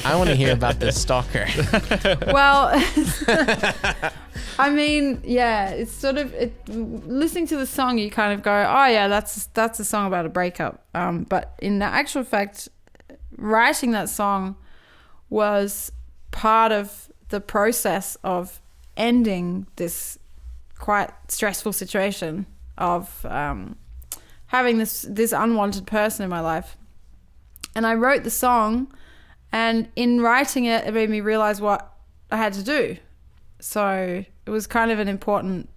I want to hear about this Stalker. Well, I mean, yeah, it's sort of listening to the song, you kind of go, oh yeah, that's a song about a breakup. But in the actual fact, writing that song was part of the process of ending this quite stressful situation of having this unwanted person in my life. And I wrote the song, and in writing it, it made me realize what I had to do. So it was kind of an important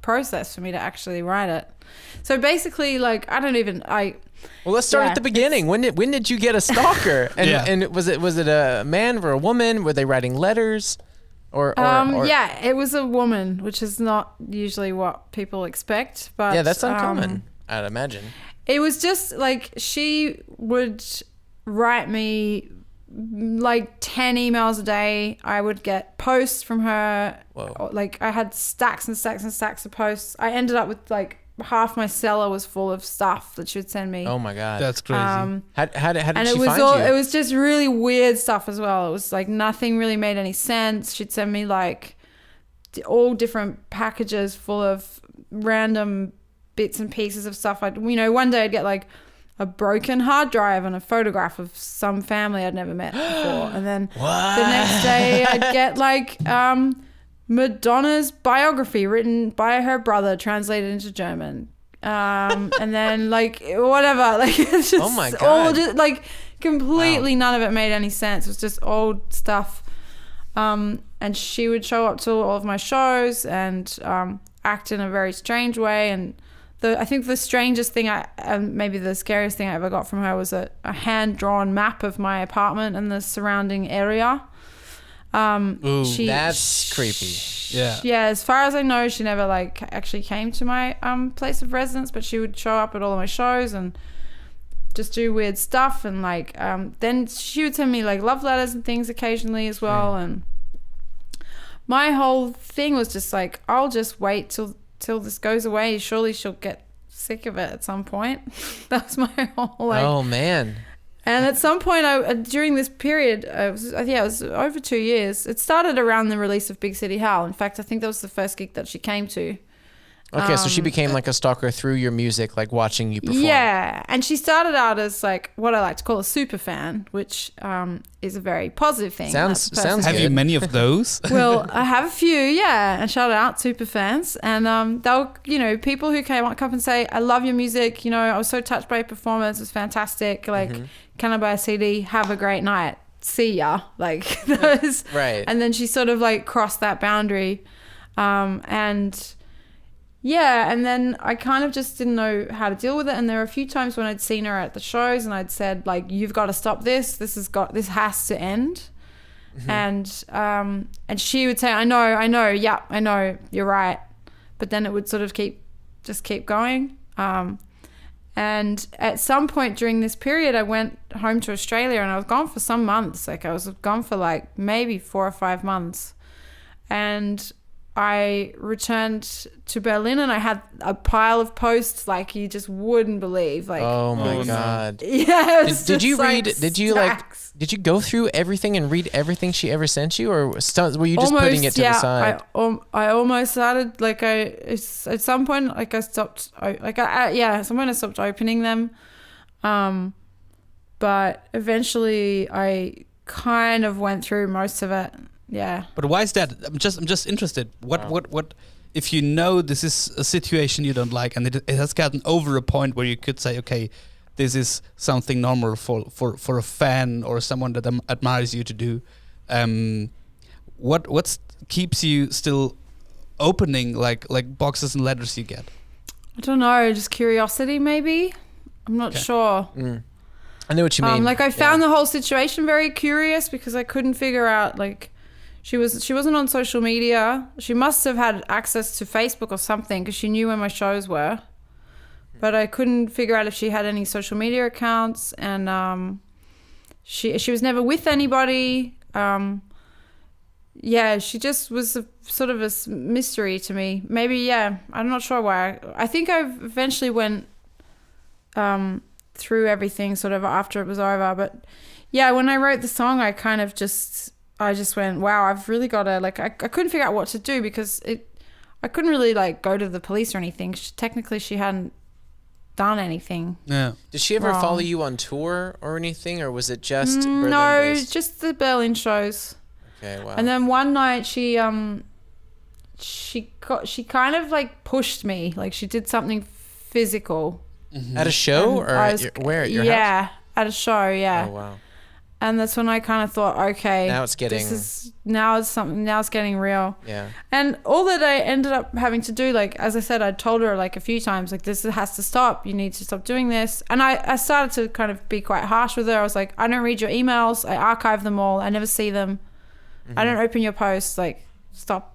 process for me to actually write it. So basically, like, Well, let's start at the beginning. When did you get a stalker? And was it a man or a woman? Were they writing letters? Or yeah, it was a woman, which is not usually what people expect. But yeah, that's uncommon, I'd imagine. It was just like she would write me like 10 emails a day. I would get posts from her. Whoa. Like I had stacks and stacks and stacks of posts. I ended up with like half my cellar was full of stuff that she would send me. Oh my God. That's crazy. How did and she it was find you? It was just really weird stuff as well. It was like nothing really made any sense. She'd send me like all different packages full of random bits and pieces of stuff. One day I'd get like a broken hard drive and a photograph of some family I'd never met before. And then the next day I'd get like Madonna's biography written by her brother, translated into German. And then like whatever, like it's just oh my God. all just like completely None of it made any sense. It was just old stuff. And she would show up to all of my shows and act in a very strange way. And I think the strangest thing maybe the scariest thing I ever got from her was a hand-drawn map of my apartment and the surrounding area. Ooh, that's creepy. Yeah, as far as I know, she never like actually came to my place of residence, but she would show up at all of my shows and just do weird stuff. And like then she would send me like love letters and things occasionally as well. And my whole thing was just like, I'll just wait till this goes away. Surely she'll get sick of it at some point. That was my whole like. Oh man. And at some point, during this period, it was over 2 years. It started around the release of Big City Hell. In fact, I think that was the first gig that she came to. Okay, so she became like a stalker through your music, like watching you perform. Yeah, and she started out as like what I like to call a super fan, which is a very positive thing. Sounds Have good. you many of those? Well, I have a few, yeah. And shout out super fans. And they'll, people who came up and say, I love your music. I was so touched by your performance. It was fantastic. Like, can I buy a CD? Have a great night. See ya. Like those. Right. And then she sort of like crossed that boundary. And yeah, and then I kind of just didn't know how to deal with it. And there were a few times when I'd seen her at the shows and I'd said like, you've got to stop this. This has to end. And she would say, I know, yeah, I know, you're right. But then it would sort of keep going. And at some point during this period, I went home to Australia and I was gone for some months. Like I was gone for like maybe 4 or 5 months. And I returned to Berlin and I had a pile of posts like you just wouldn't believe. Like, oh my God. Yeah. Did you go through everything and read everything she ever sent you, or were you just putting it to the side? I almost started like at some point like I stopped at some point I stopped opening them, but eventually I kind of went through most of it. Yeah. But why is that? I'm just interested. What if you know this is a situation you don't like and it has gotten over a point where you could say, okay, this is something normal for a fan or someone that admires you to do. What keeps you still opening like boxes and letters you get? I don't know, just curiosity maybe. I'm not sure. I know what you mean. Like I found the whole situation very curious because I couldn't figure out like she wasn't on social media. She must have had access to Facebook or something because she knew when my shows were. But I couldn't figure out if she had any social media accounts, and she was never with anybody. She just was sort of a mystery to me. Maybe, I'm not sure why. I think I eventually went through everything sort of after it was over. But yeah, when I wrote the song, I just went, wow, I've really got to, like, I couldn't figure out what to do because I couldn't really, like, go to the police or anything. Technically, she hadn't done anything. Yeah. Did she ever wrong. follow you on tour or anything, or was it just No, Berlin-based? just the Berlin shows. Okay, wow. And then one night she kind of, like, pushed me. Like, she did something physical. At a show And or I at was- where? At your yeah, house? at a show, yeah. Oh, wow. And that's when I kind of thought, okay, Now it's getting... now it's getting real. Yeah. And all that I ended up having to do, like, as I said, I told her, like, a few times, like, this has to stop. You need to stop doing this. And I started to kind of be quite harsh with her. I was like, I don't read your emails. I archive them all. I never see them. I don't open your posts. Like, stop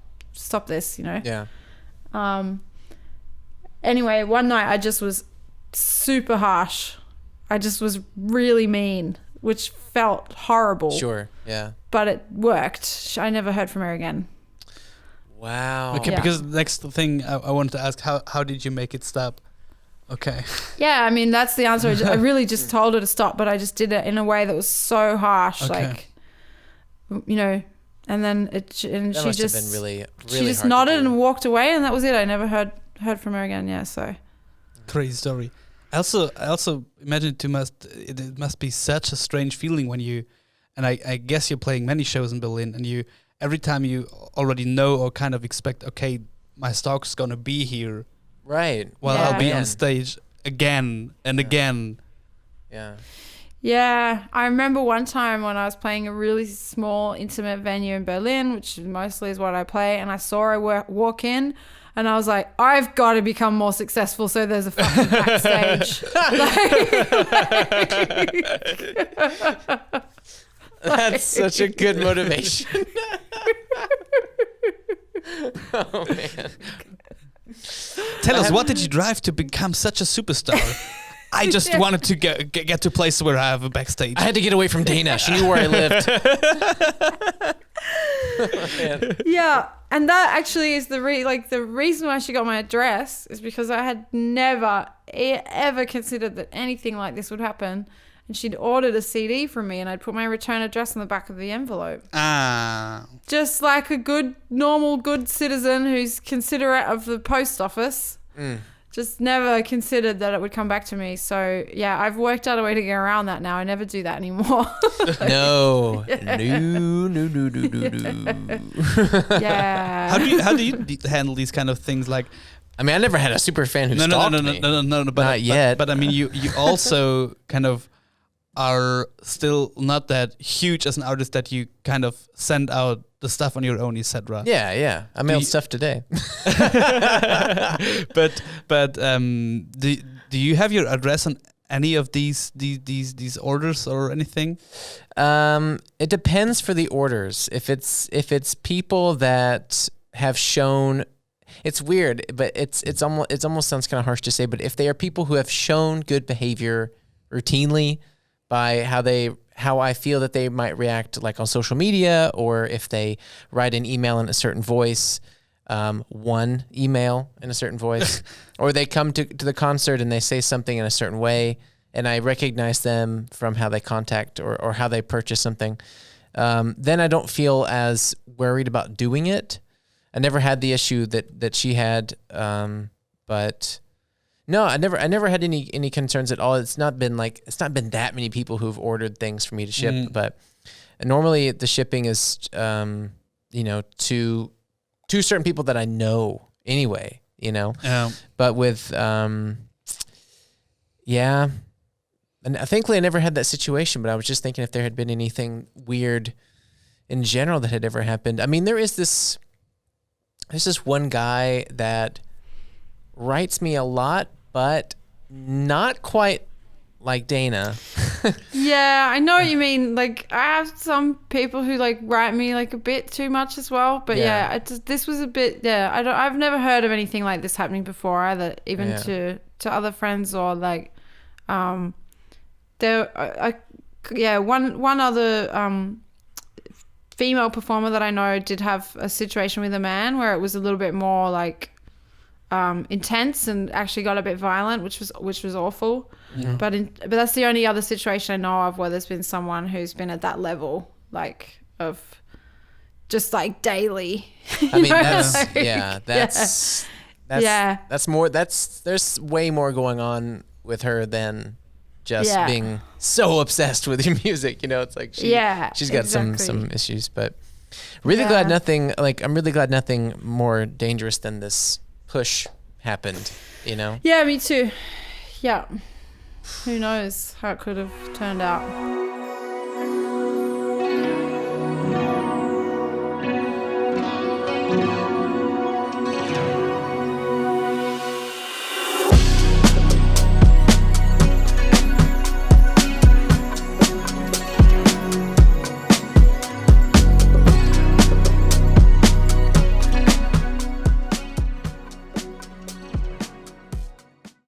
this, you know? Yeah. Anyway, one night I just was super harsh. I just was really mean, which felt horrible. Sure. Yeah. But it worked. I never heard from her again. Wow. Okay, Yeah. because the next thing I wanted to ask, how did you make it stop? Okay. Yeah, I mean, that's the answer. I really just told her to stop, but I just did it in a way that was so harsh. Okay. Like, you know, and then That she must just, have been really she just hard to nodded do. and walked away, and that was it. I never heard from her again. Yeah, so. Crazy story. I also imagine it must be such a strange feeling when you, and I guess you're playing many shows in Berlin, and you every time you already know or kind of expect, okay, my Stalker's gonna be here, Right. while Yeah. I'll be on Man. stage again and again. Yeah. Yeah, I remember one time when I was playing a really small, intimate venue in Berlin, which mostly is what I play, and I saw her walk in, and I was like, I've got to become more successful, so there's a fucking backstage. That's such a good motivation. Oh, man. Tell us, what did you drive to become such a superstar? I just wanted to get to a place where I have a backstage. I had to get away from Dana. She knew where I lived. Oh, man. Yeah, and that actually is the reason why she got my address is because I had never ever considered that anything like this would happen, and she'd ordered a CD from me, and I'd put my return address on the back of the envelope, just like a good citizen who's considerate of the post office. Just never considered that it would come back to me. So yeah, I've worked out a way to get around that now. I never do that anymore. No. Yeah. No. Yeah. How do you handle these kind of things? Like, I mean, I never had a super fan who stalked me. No. But, Not yet. But I mean, you also kind of are still not that huge as an artist that you kind of send out the stuff on your own, etc. Yeah. I mailed stuff today. But do you have your address on any of these orders or anything? It depends for the orders. If it's people that have shown, it's weird, but it almost sounds kind of harsh to say, but if they are people who have shown good behavior routinely by how I feel that they might react, like on social media, or if they write an email in a certain voice, one email in a certain voice, or they come to the concert and they say something in a certain way, and I recognize them from how they contact or how they purchase something, then I don't feel as worried about doing it. I never had the issue that she had, but no, I never had any concerns at all. It's not been that many people who've ordered things for me to ship, but normally the shipping is, to certain people that I know anyway, but with, and thankfully I never had that situation, but I was just thinking if there had been anything weird in general that had ever happened. I mean, there's this one guy that writes me a lot, but not quite like Dana. Yeah, I know what you mean. Like, I have some people who like write me like a bit too much as well. But yeah, this was a bit. Yeah, I've never heard of anything like this happening before either. Even to other friends or like, one other female performer that I know did have a situation with a man where it was a little bit more like, intense and actually got a bit violent, which was awful. Mm-hmm. But that's the only other situation I know of where there's been someone who's been at that level, like, of just like daily. I mean, there's way more going on with her than just being so obsessed with your music. You know, it's like she's got some issues, but really glad I'm really glad nothing more dangerous than this push happened, you know? Yeah, me too. Yeah. Who knows how it could have turned out.